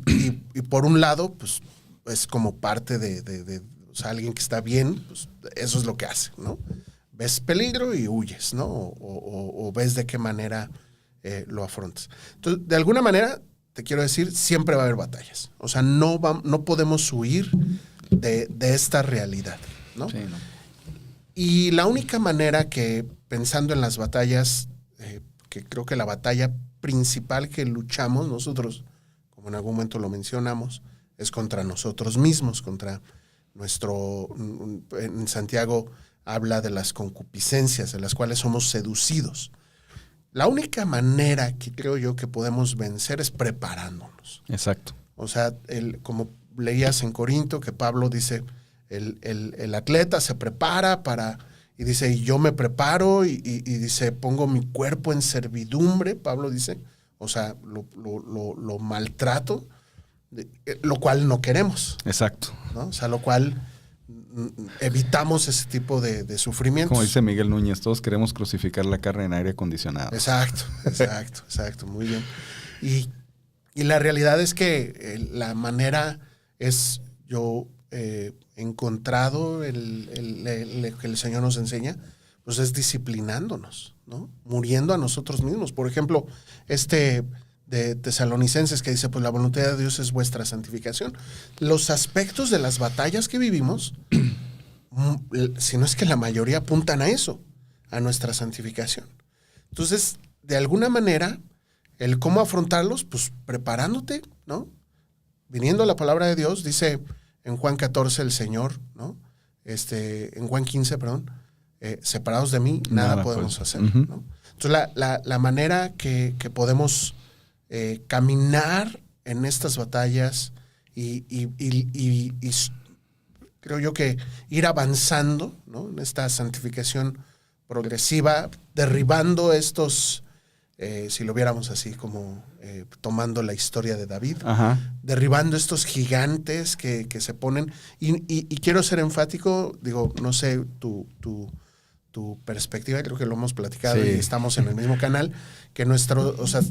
por un lado, pues es como parte de o sea, alguien que está bien, pues eso es lo que hace, ¿no? Ves peligro y huyes, ¿no? O ves de qué manera lo afrontas. Entonces, de alguna manera, te quiero decir, siempre va a haber batallas. O sea, no podemos huir de esta realidad, ¿no? Sí, ¿no? Y la única manera que, pensando en las batallas, que creo que la batalla principal que luchamos nosotros, como en algún momento lo mencionamos, es contra nosotros mismos, contra nuestro... En Santiago habla de las concupiscencias, de las cuales somos seducidos. La única manera que creo yo que podemos vencer es preparándonos. Exacto. O sea, como leías en Corinto, que Pablo dice, el atleta se prepara para... Y dice, y yo me preparo y dice, pongo mi cuerpo en servidumbre, Pablo dice, o sea, lo maltrato, lo cual no queremos. Exacto. ¿No? O sea, lo cual evitamos ese tipo de sufrimientos. Como dice Miguel Núñez, todos queremos crucificar la carne en aire acondicionado. Exacto, muy bien. Y la realidad es que la manera es, yo encontrado que el Señor nos enseña, pues es disciplinándonos, ¿no? Muriendo a nosotros mismos. Por ejemplo, de Tesalonicenses que dice, pues la voluntad de Dios es vuestra santificación. Los aspectos de las batallas que vivimos, si no es que la mayoría apuntan a eso, a nuestra santificación. Entonces, de alguna manera, el cómo afrontarlos, pues preparándote, ¿no? Viniendo a la palabra de Dios, dice en Juan 14 el Señor, ¿no? En Juan 15, perdón, separados de mí, nada podemos hacer, uh-huh. ¿no? Entonces, la manera que podemos caminar en estas batallas y creo yo que ir avanzando, ¿no? En esta santificación progresiva, derribando estos, si lo viéramos así como tomando la historia de David, Ajá. derribando estos gigantes que se ponen, y quiero ser enfático, digo, no sé, tu perspectiva, creo que lo hemos platicado sí. Y estamos en el mismo canal, que o sea,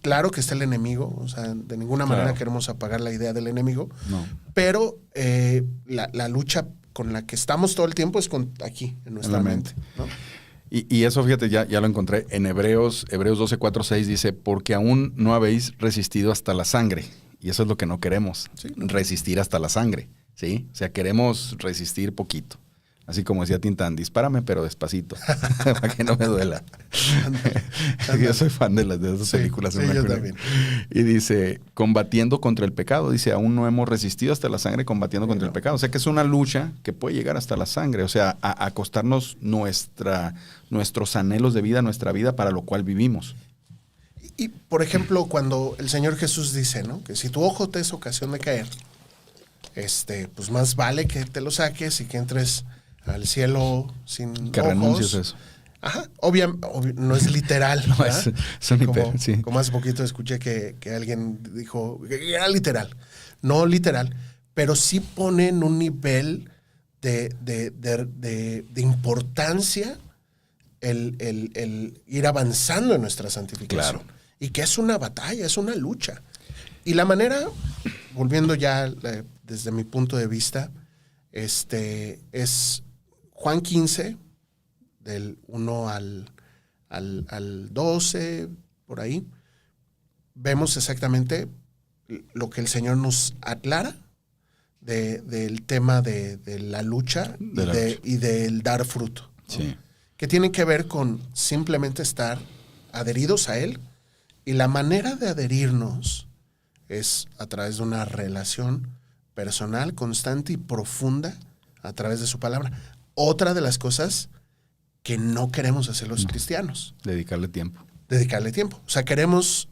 claro que está el enemigo, o sea, de ninguna manera queremos apagar la idea del enemigo, no. Pero la lucha con la que estamos todo el tiempo es aquí, en nuestra mente, ¿no? Y eso, fíjate, ya lo encontré en Hebreos 12, 4, 6 dice, porque aún no habéis resistido hasta la sangre. Y eso es lo que no queremos, sí. Resistir hasta la sangre, ¿sí? O sea, queremos resistir poquito. Así como decía Tintán, dispárame pero despacito, para que no me duela. Ándale. Yo soy fan de esas películas. Sí, yo también. Y dice, combatiendo contra el pecado. Dice, aún no hemos resistido hasta la sangre combatiendo contra el pecado. O sea que es una lucha que puede llegar hasta la sangre. O sea, a costarnos nuestros anhelos de vida, nuestra vida para lo cual vivimos. Y, por ejemplo, cuando el Señor Jesús dice, ¿no? Que si tu ojo te es ocasión de caer, pues más vale que te lo saques y que entres al cielo sin que ojos. renuncies a eso. Ajá, no es literal. No, es sí. Como hace poquito escuché que alguien dijo que era literal. No literal, pero sí pone en un nivel de importancia el ir avanzando en nuestra santificación. Claro. Y que es una batalla, es una lucha. Y la manera, volviendo ya desde mi punto de vista, es Juan 15, del 1 al 12, por ahí, vemos exactamente lo que el Señor nos aclara del tema de la lucha y del dar fruto, ¿no? Sí. Que tienen que ver con simplemente estar adheridos a Él Y la manera de adherirnos es a través de una relación personal, constante y profunda a través de su palabra. Otra de las cosas que no queremos hacer los cristianos. Dedicarle tiempo. Dedicarle tiempo. O sea, queremos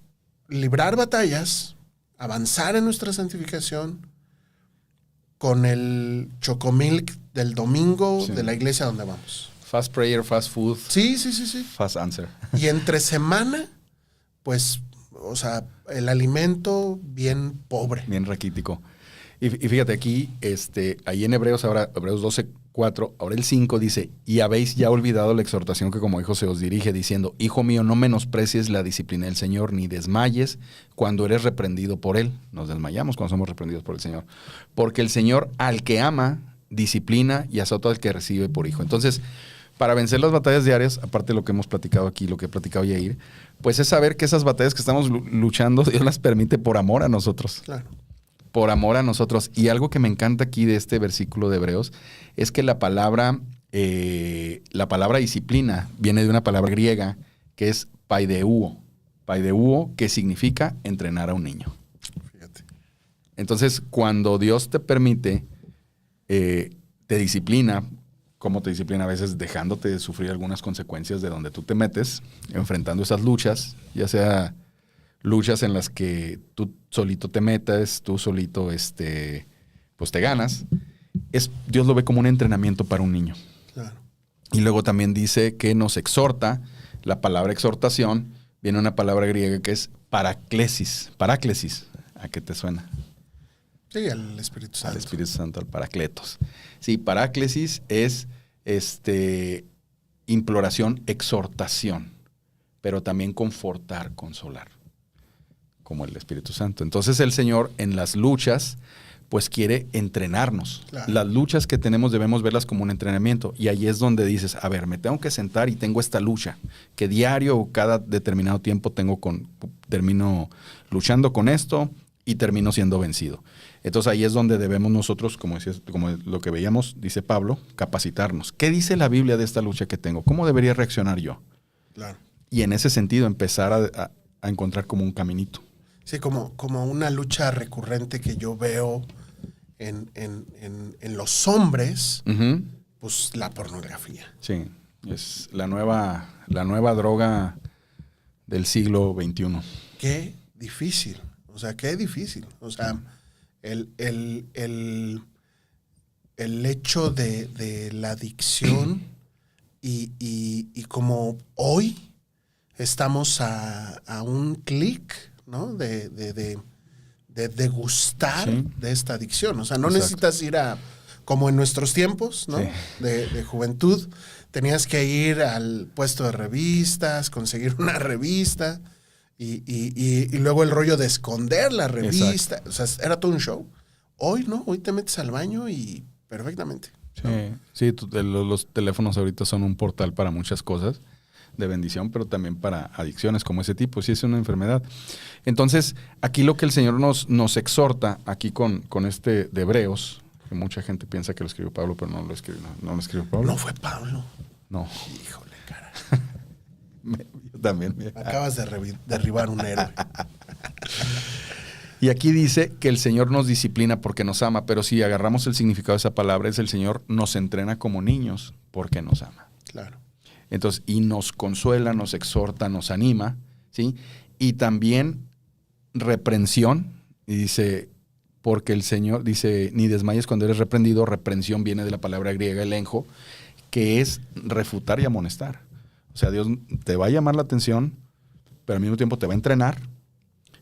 librar batallas, avanzar en nuestra santificación con el chocomilk del domingo Sí. de la iglesia donde vamos. Fast prayer, fast food, Sí. fast answer. Y entre semana, pues, o sea, el alimento bien pobre. Bien raquítico. Y fíjate aquí, ahí en Hebreos, ahora Hebreos 12:4, ahora el 5 dice, y habéis ya olvidado la exhortación que como hijo se os dirige, diciendo, hijo mío, no menosprecies la disciplina del Señor, ni desmayes cuando eres reprendido por Él. Nos desmayamos cuando somos reprendidos por el Señor. Porque el Señor al que ama, disciplina y azota al que recibe por hijo. Entonces, para vencer las batallas diarias, aparte de lo que hemos platicado aquí, lo que he platicado Yair, pues es saber que esas batallas que estamos luchando, Dios las permite por amor a nosotros. Claro. Por amor a nosotros. Y algo que me encanta aquí de este versículo de Hebreos es que la palabra disciplina viene de una palabra griega que es paideuo. Paideuo, que significa entrenar a un niño. Fíjate. Entonces, cuando Dios te permite, te disciplina, ¿cómo te disciplina? A veces dejándote sufrir algunas consecuencias de donde tú te metes, enfrentando esas luchas, ya sea luchas en las que tú solito te metas, tú solito pues te ganas. Dios lo ve como un entrenamiento para un niño. Claro. Y luego también dice que nos exhorta. La palabra exhortación viene de una palabra griega que es paráclesis. Paráclesis, ¿a qué te suena? Sí, al Espíritu Santo. Al Espíritu Santo, al Paracletos. Sí, paráclesis es imploración, exhortación, pero también confortar, consolar, como el Espíritu Santo. Entonces el Señor en las luchas, pues quiere entrenarnos. Claro. Las luchas que tenemos debemos verlas como un entrenamiento. Y ahí es donde dices, a ver, me tengo que sentar y tengo esta lucha, que diario o cada determinado tiempo termino luchando con esto y termino siendo vencido. Entonces ahí es donde debemos nosotros, como lo que veíamos, dice Pablo, capacitarnos. ¿Qué dice la Biblia de esta lucha que tengo? ¿Cómo debería reaccionar yo? Claro. Y en ese sentido empezar a encontrar como un caminito. Sí, como una lucha recurrente que yo veo en los hombres, Uh-huh. pues la pornografía. Sí, es la nueva droga del siglo XXI. Qué difícil. O sea, qué difícil. O sea, el hecho de la adicción y como hoy estamos a un clic, ¿no? De degustar Sí. de esta adicción. O sea, no Exacto. necesitas ir como en nuestros tiempos, ¿no? Sí. De juventud, tenías que ir al puesto de revistas, conseguir una revista y luego el rollo de esconder la revista. Exacto. O sea, era todo un show. Hoy no, hoy te metes al baño y perfectamente. Sí, los teléfonos ahorita son un portal para muchas cosas de bendición, pero también para adicciones como ese tipo. Sí, es una enfermedad. Entonces, aquí lo que el Señor nos exhorta, aquí con de Hebreos, que mucha gente piensa que lo escribió Pablo, pero no lo escribió Pablo. No fue Pablo. No. Híjole, cara. Yo también. Acabas de derribar un héroe. Y aquí dice que el Señor nos disciplina porque nos ama, pero si agarramos el significado de esa palabra, es el Señor nos entrena como niños porque nos ama. Claro. Entonces, y nos consuela, nos exhorta, nos anima, ¿sí? Y también reprensión, y dice, porque el Señor dice, ni desmayes cuando eres reprendido. Reprensión viene de la palabra griega elenjo, que es refutar y amonestar. O sea, Dios te va a llamar la atención, pero al mismo tiempo te va a entrenar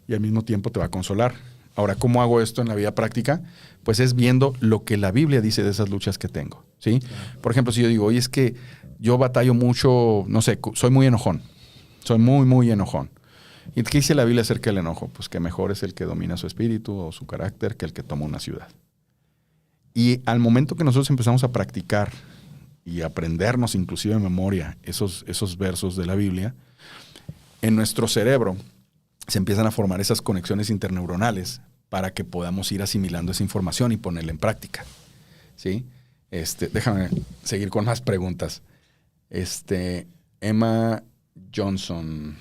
y al mismo tiempo te va a consolar. Ahora, ¿cómo hago esto en la vida práctica? Pues es viendo lo que la Biblia dice de esas luchas que tengo, ¿sí? Claro. Por ejemplo, si yo digo, oye, es que yo batallo mucho, no sé, soy muy enojón. Soy muy, muy enojón. ¿Y qué dice la Biblia acerca del enojo? Pues que mejor es el que domina su espíritu o su carácter que el que toma una ciudad. Y al momento que nosotros empezamos a practicar y aprendernos inclusive en memoria esos versos de la Biblia, en nuestro cerebro se empiezan a formar esas conexiones interneuronales para que podamos ir asimilando esa información y ponerla en práctica, ¿sí? Déjame seguir con más preguntas. Emma Johnson.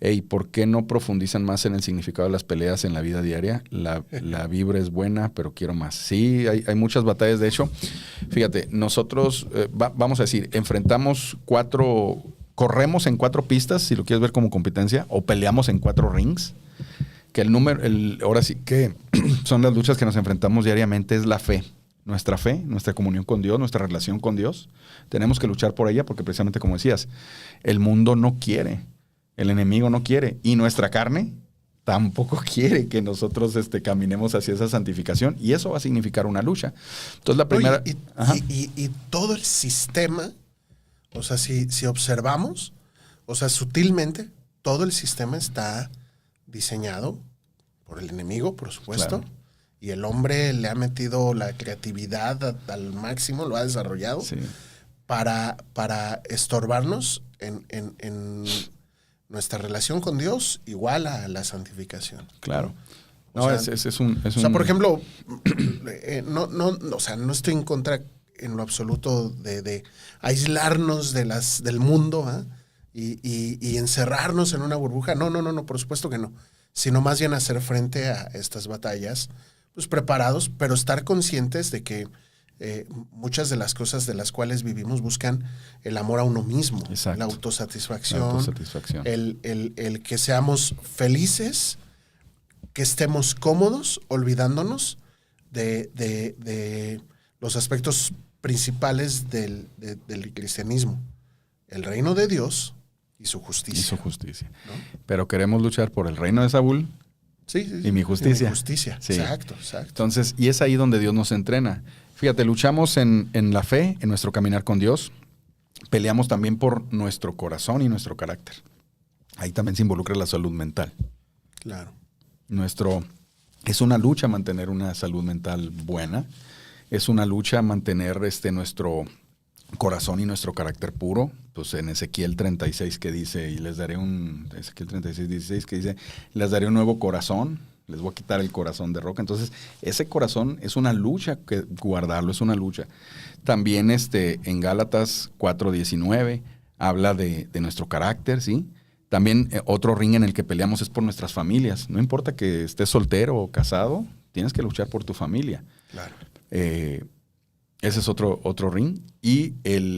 hey, ¿por qué no profundizan más en el significado de las peleas en la vida diaria? La vibra es buena, pero quiero más. Sí, hay muchas batallas. De hecho, fíjate, nosotros, vamos a decir, corremos en 4 pistas, si lo quieres ver como competencia, o peleamos en 4 rings. Que ahora sí que son las luchas que nos enfrentamos diariamente, es la fe, nuestra comunión con Dios, nuestra relación con Dios. Tenemos que luchar por ella porque precisamente como decías, el mundo no quiere, el enemigo no quiere y nuestra carne tampoco quiere que nosotros caminemos hacia esa santificación y eso va a significar una lucha. Entonces la primera... Y todo el sistema, o sea, si observamos, o sea, sutilmente, todo el sistema está diseñado por el enemigo, por supuesto, claro. Y el hombre le ha metido la creatividad al máximo, lo ha desarrollado, sí, para estorbarnos en nuestra relación con Dios, igual a la santificación. Claro. No, o sea, es un... O sea, por ejemplo, no estoy en contra en lo absoluto de aislarnos del mundo, ¿eh? Y encerrarnos en una burbuja. No, por supuesto que no. Sino más bien hacer frente a estas batallas, pues preparados, pero estar conscientes de que muchas de las cosas de las cuales vivimos buscan el amor a uno mismo, exacto, la autosatisfacción, el que seamos felices, que estemos cómodos, olvidándonos de los aspectos principales del cristianismo. El reino de Dios y su justicia. ¿No? Pero queremos luchar por el reino de Saúl, sí, y mi justicia. Y mi justicia. Sí. Exacto. Entonces, y es ahí donde Dios nos entrena. Fíjate, luchamos en la fe, en nuestro caminar con Dios. Peleamos también por nuestro corazón y nuestro carácter. Ahí también se involucra la salud mental. Claro. Es una lucha mantener una salud mental buena. Es una lucha mantener nuestro corazón y nuestro carácter puro. Pues en Ezequiel 36 que dice, Ezequiel 36, 16 que dice, les daré un nuevo corazón, les voy a quitar el corazón de roca. Entonces, ese corazón es una lucha, que guardarlo es una lucha. También en Gálatas 4:19 habla de nuestro carácter, ¿sí? También otro ring en el que peleamos es por nuestras familias. No importa que estés soltero o casado, tienes que luchar por tu familia. Claro. Ese es otro ring. Y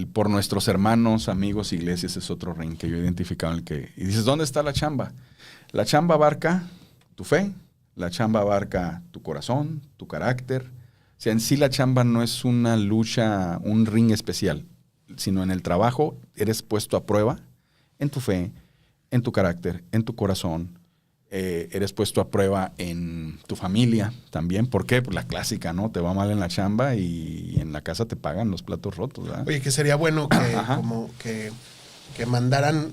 por nuestros hermanos, amigos, iglesias es otro ring que yo he identificado en el que... Y dices, ¿dónde está la chamba? La chamba abarca tu fe, la chamba abarca tu corazón, tu carácter. O sea, en sí la chamba no es una lucha, un ring especial, sino en el trabajo eres puesto a prueba en tu fe, en tu carácter, en tu corazón. Eres puesto a prueba en tu familia también. ¿Por qué? Pues la clásica, ¿no? Te va mal en la chamba y en la casa te pagan los platos rotos, ¿verdad? Oye, que sería bueno que mandaran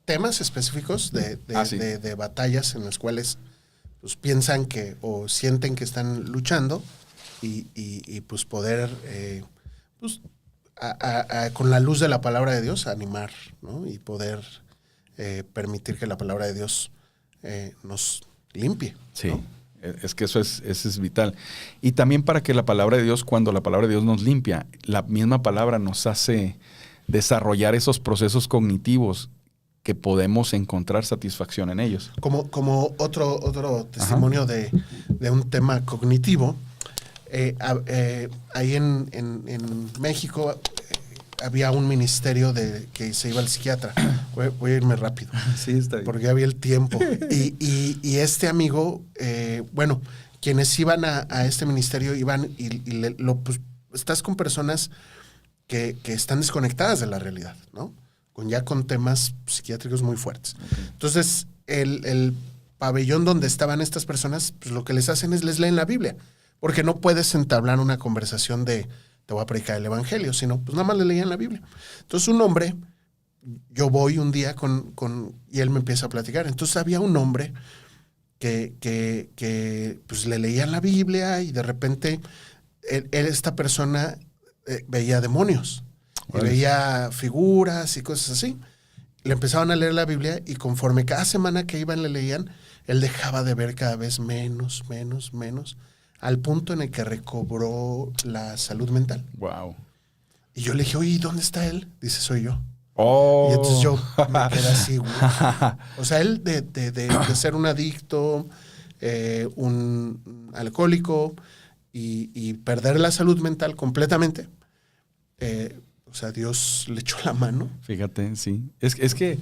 temas específicos de batallas en las cuales pues piensan que o sienten que están luchando y pues poder pues con la luz de la palabra de Dios animar, ¿no? Y poder permitir que la palabra de Dios nos limpie. Sí, ¿no? Es que eso es vital. Y también para que la palabra de Dios, cuando la palabra de Dios nos limpia, la misma palabra nos hace desarrollar esos procesos cognitivos que podemos encontrar satisfacción en ellos. Como otro testimonio de un tema cognitivo, ahí en México había un ministerio que se iba al psiquiatra. Voy a irme rápido. Sí, está bien. Porque había el tiempo. Y este amigo, quienes iban a este ministerio iban pues, estás con personas que están desconectadas de la realidad, ¿no? Con temas psiquiátricos muy fuertes. Okay. Entonces, el pabellón donde estaban estas personas, pues lo que les hacen es les leen la Biblia. Porque no puedes entablar una conversación de te voy a predicar el evangelio, sino pues nada más le leían la Biblia. Entonces un hombre, yo voy un día y él me empieza a platicar. Entonces había un hombre que pues le leían la Biblia y de repente esta persona veía demonios, y veía figuras y cosas así. Le empezaban a leer la Biblia y conforme cada semana que iban le leían, él dejaba de ver cada vez menos, al punto en el que recobró la salud mental. Wow. Y yo le dije, oye, ¿dónde está él? Dice, soy yo. Oh. Y entonces yo me quedé así, güey. O sea, él de ser un adicto, un alcohólico y perder la salud mental completamente, o sea, Dios le echó la mano. Fíjate, sí. Es que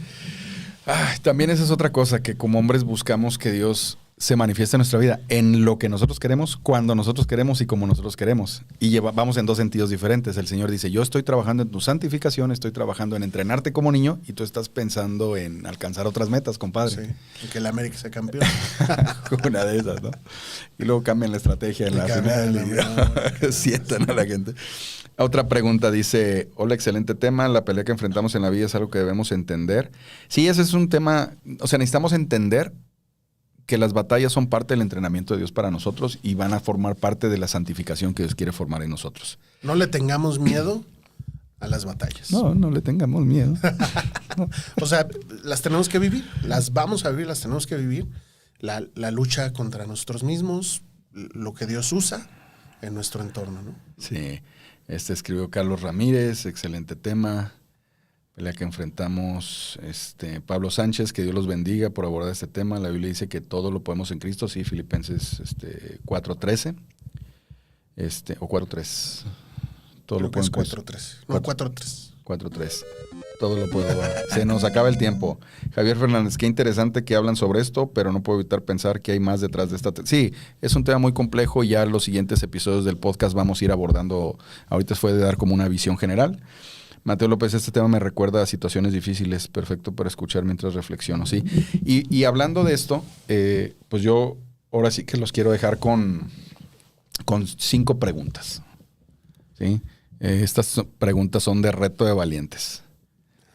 también esa es otra cosa, que como hombres buscamos que Dios se manifiesta en nuestra vida en lo que nosotros queremos, cuando nosotros queremos y como nosotros queremos. Y vamos en dos sentidos diferentes. El Señor dice, yo estoy trabajando en tu santificación, estoy trabajando en entrenarte como niño y tú estás pensando en alcanzar otras metas, compadre. Sí, y que el América sea campeón. Una de esas, ¿no? Y luego cambian la estrategia en la final y sientan a la gente. Otra pregunta dice, hola, excelente tema, la pelea que enfrentamos en la vida es algo que debemos entender. Sí, ese es un tema, o sea, necesitamos entender que las batallas son parte del entrenamiento de Dios para nosotros y van a formar parte de la santificación que Dios quiere formar en nosotros. No le tengamos miedo a las batallas. No le tengamos miedo. O sea, las tenemos que vivir, las vamos a vivir, las tenemos que vivir. La lucha contra nosotros mismos, lo que Dios usa en nuestro entorno, ¿no? Sí, escribió Carlos Ramírez, excelente tema. Pelea que enfrentamos, Pablo Sánchez, que Dios los bendiga por abordar este tema. La Biblia dice que todo lo podemos en Cristo, sí, Filipenses 4:13, o 4:3. Todo Creo lo que es puedo en 4-3. No, 4-3. 4:3. Todo lo puedo. Se nos acaba el tiempo. Javier Fernández, qué interesante que hablan sobre esto, pero no puedo evitar pensar que hay más detrás de esta. Sí, es un tema muy complejo y ya en los siguientes episodios del podcast vamos a ir abordando. Ahorita fue de dar como una visión general. Mateo López, este tema me recuerda a situaciones difíciles, perfecto para escuchar mientras reflexiono, ¿sí? Y hablando de esto, pues yo ahora sí que los quiero dejar con 5 preguntas, ¿sí? Estas preguntas son de reto de valientes.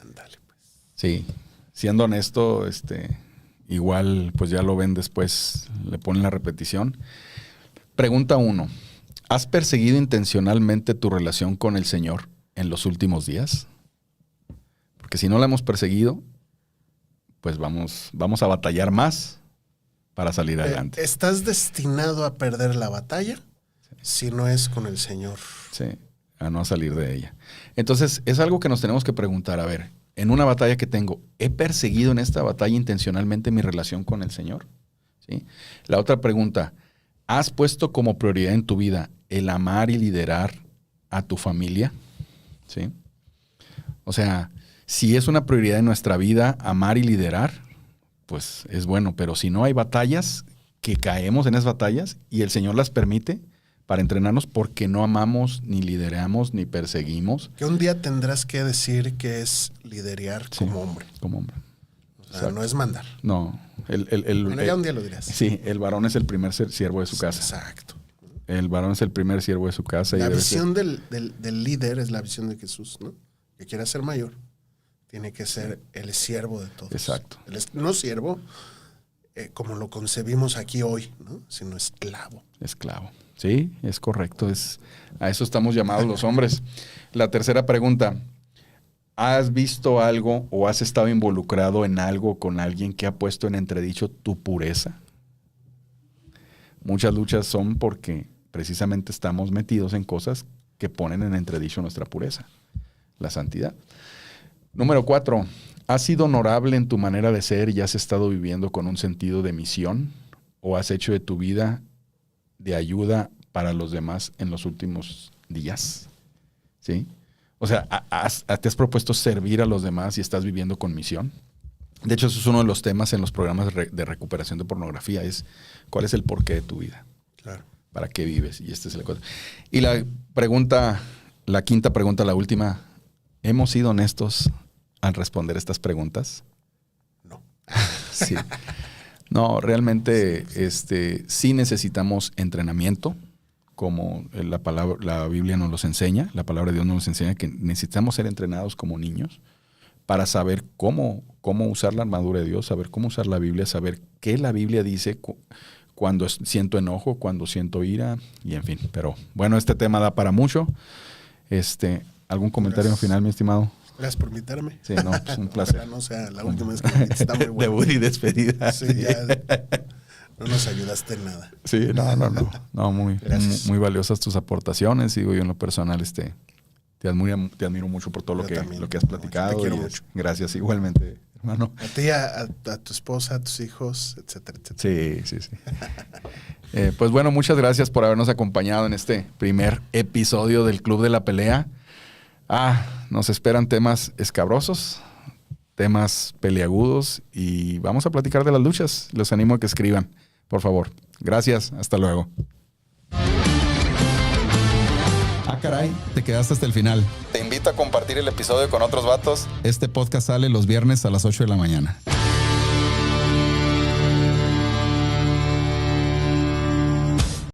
Ándale, pues. Sí, siendo honesto, igual pues ya lo ven después, le ponen la repetición. Pregunta 1. ¿Has perseguido intencionalmente tu relación con el Señor en los últimos días? Porque si no la hemos perseguido, pues vamos a batallar más para salir adelante. Estás destinado a perder la batalla si no es con el Señor. Sí, a no salir de ella. Entonces, es algo que nos tenemos que preguntar. A ver, en una batalla que tengo, ¿he perseguido en esta batalla intencionalmente mi relación con el Señor? ¿Sí? La otra pregunta, ¿has puesto como prioridad en tu vida el amar y liderar a tu familia? ¿Sí? O sea, si es una prioridad en nuestra vida amar y liderar, pues es bueno, pero si no hay batallas, que caemos en esas batallas y el Señor las permite para entrenarnos porque no amamos, ni lideramos, ni perseguimos. Que un día tendrás que decir que es liderear como hombre. Como hombre. O sea, no es mandar. No. Bueno, ya un día lo dirás. Sí, el varón es el primer siervo de su casa. Exacto. El varón es el primer siervo de su casa. La visión del líder es la visión de Jesús, ¿no? Que quiera ser mayor, tiene que ser el siervo de todos. Exacto. No siervo, como lo concebimos aquí hoy, ¿no? Sino esclavo. Esclavo. Sí, es correcto. A eso estamos llamados los hombres. La tercera pregunta. ¿Has visto algo o has estado involucrado en algo con alguien que ha puesto en entredicho tu pureza? Muchas luchas son porque precisamente estamos metidos en cosas que ponen en entredicho nuestra pureza, la santidad. Número 4. ¿Has sido honorable en tu manera de ser y has estado viviendo con un sentido de misión? ¿O has hecho de tu vida de ayuda para los demás en los últimos días? ¿Sí? O sea, ¿te has propuesto servir a los demás y estás viviendo con misión? De hecho, eso es uno de los temas en los programas de recuperación de pornografía, es ¿cuál es el porqué de tu vida? Claro. ¿Para qué vives? Y este es el cosa. Y la quinta pregunta, la última, ¿hemos sido honestos al responder estas preguntas? No. Sí. No, realmente sí necesitamos entrenamiento, como la Biblia nos los enseña, la palabra de Dios nos enseña que necesitamos ser entrenados como niños para saber cómo usar la armadura de Dios, saber cómo usar la Biblia, saber qué la Biblia dice cuando siento enojo, cuando siento ira, y en fin. Pero bueno, este tema da para mucho. ¿Algún comentario final, mi estimado? Gracias por invitarme. Sí, no, es un placer. Ojalá no sea la última vez que me invites, está muy bueno. Debut y despedida. Sí, ya no nos ayudaste en nada. Sí, no. Muy valiosas tus aportaciones. Digo, yo en lo personal te Te admiro mucho por todo lo que has platicado. Te quiero y mucho. Gracias igualmente, hermano. A ti, a tu esposa, a tus hijos, etcétera, etcétera. Sí. Pues bueno, muchas gracias por habernos acompañado en este primer episodio del Club de la Pelea. Nos esperan temas escabrosos, temas peleagudos y vamos a platicar de las luchas. Los animo a que escriban, por favor. Gracias, hasta luego. Caray, te quedaste hasta el final. Te invito a compartir el episodio con otros vatos. Este podcast sale los viernes a las 8 de la mañana.